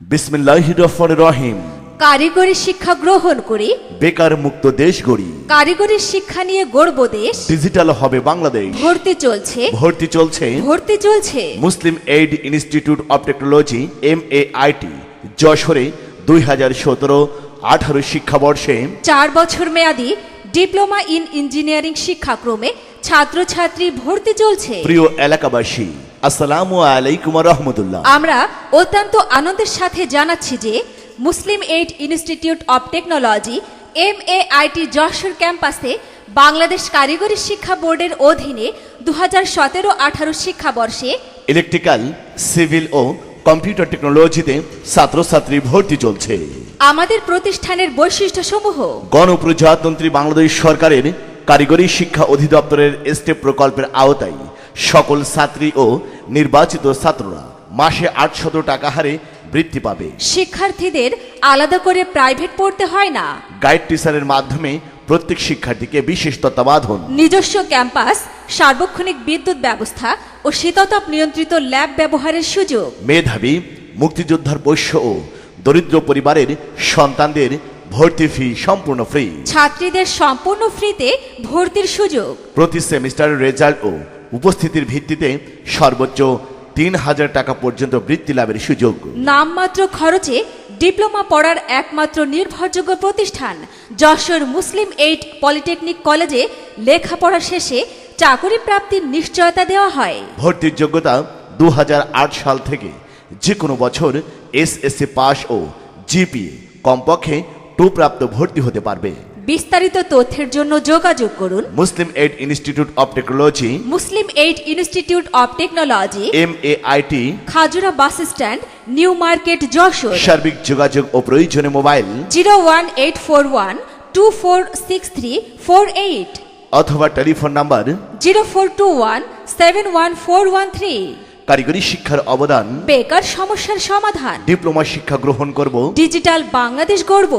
বিসমিল্লাহির রহমানির রহিম। কারিগরি শিক্ষা গ্রহণ করি, বেকার মুক্ত দেশ গড়ি, কারিগরি শিক্ষা নিয়ে গড়ব দেশ। ডিজিটাল হবে বাংলাদেশ। ভর্তি চলছে, ভর্তি চলছে ভর্তি চলছে। Muslim aid institute of technology MAIT যশোরে 2017-18 শিক্ষাবর্ষে 4 বছর মেয়াদী ডিপ্লোমা ইন ইঞ্জিনিয়ারিং শিক্ষাক্রমে ছাত্রছাত্রী ভর্তি চলছে। প্রিয় এলাকাবাসী, আসসালামু আলাইকুম ওয়া রাহমাতুল্লাহ। আমরা অত্যন্ত আনন্দের সাথে জানাচ্ছি যে Muslim aid institute of technology MAIT Jessore ক্যাম্পাসে বাংলাদেশ কারিগরি শিক্ষা বোর্ডের অধীনে 2017-18 শিক্ষাবর্ষে ইলেকট্রিক্যাল, সিভিল ও কম্পিউটার টেকনোলজিতে ছাত্রছাত্রী ভর্তি চলছে। আমাদের প্রতিষ্ঠানের বৈশিষ্ট্যসমূহ: গণপ্রজাতন্ত্রী বাংলাদেশ সরকারের কারিগরি শিক্ষা অধিদপ্তরের স্টেপ প্রকল্পের আওতায় সকল ছাত্রী ও নির্বাচিত ছাত্ররা মাসে 800 টাকা হারে বৃত্তি পাবে। শিক্ষার্থীদের আলাদা করে প্রাইভেট পড়তে হয় না। গাইড টিচারের মাধ্যমে প্রত্যেক শিক্ষার্থীকে বিশেষ তত্ত্বাবধান। নিজস্ব ক্যাম্পাস, সার্বক্ষণিক বিদ্যুৎ ব্যবস্থা ও শীততাপ নিয়ন্ত্রিত ল্যাব ব্যবহারের সুযোগ। মেধাবী, মুক্তিযোদ্ধার পোষ্য ও দরিদ্র পরিবারের সন্তানদের ভর্তি ফি সম্পূর্ণ ফ্রি। ছাত্রীদের সম্পূর্ণ ফ্রিতে ভর্তির সুযোগ। প্রতি সেমিস্টারের রেজাল্ট ও উপস্থিতির ভিত্তিতে সর্বোচ্চ 3000 টাকা পর্যন্ত বৃত্তি লাভের সুযোগ। নামমাত্র খরচে ডিপ্লোমা পড়ার একমাত্র নির্ভরযোগ্য প্রতিষ্ঠান যশোর মুসলিম এইড পলিটেকনিক কলেজে লেখাপড়া শেষে চাকরি প্রাপ্তির নিশ্চয়তা দেওয়া হয়। ভর্তির যোগ্যতা 2008 সাল থেকে যে কোনো বছর SSC পাস ও GPA কমপক্ষে 2 প্রাপ্ত ভর্তি হতে পারবে। বিস্তারিত তথ্যের জন্য যোগাযোগ করুন Muslim aid institute of technology Muslim aid institute of technology MAIT, Khajura bus stand, new market, Jessore. সার্বিক যোগাযোগ ও প্রয়োজনে মোবাইল 01841246348 অথবা টেলিফোন নাম্বার 0421714113। কারিগরি শিক্ষার অবদান, বেকার সমস্যার সমাধান, ডিপ্লোমা শিক্ষা গ্রহণ করব, ডিজিটাল বাংলাদেশ গড়ব।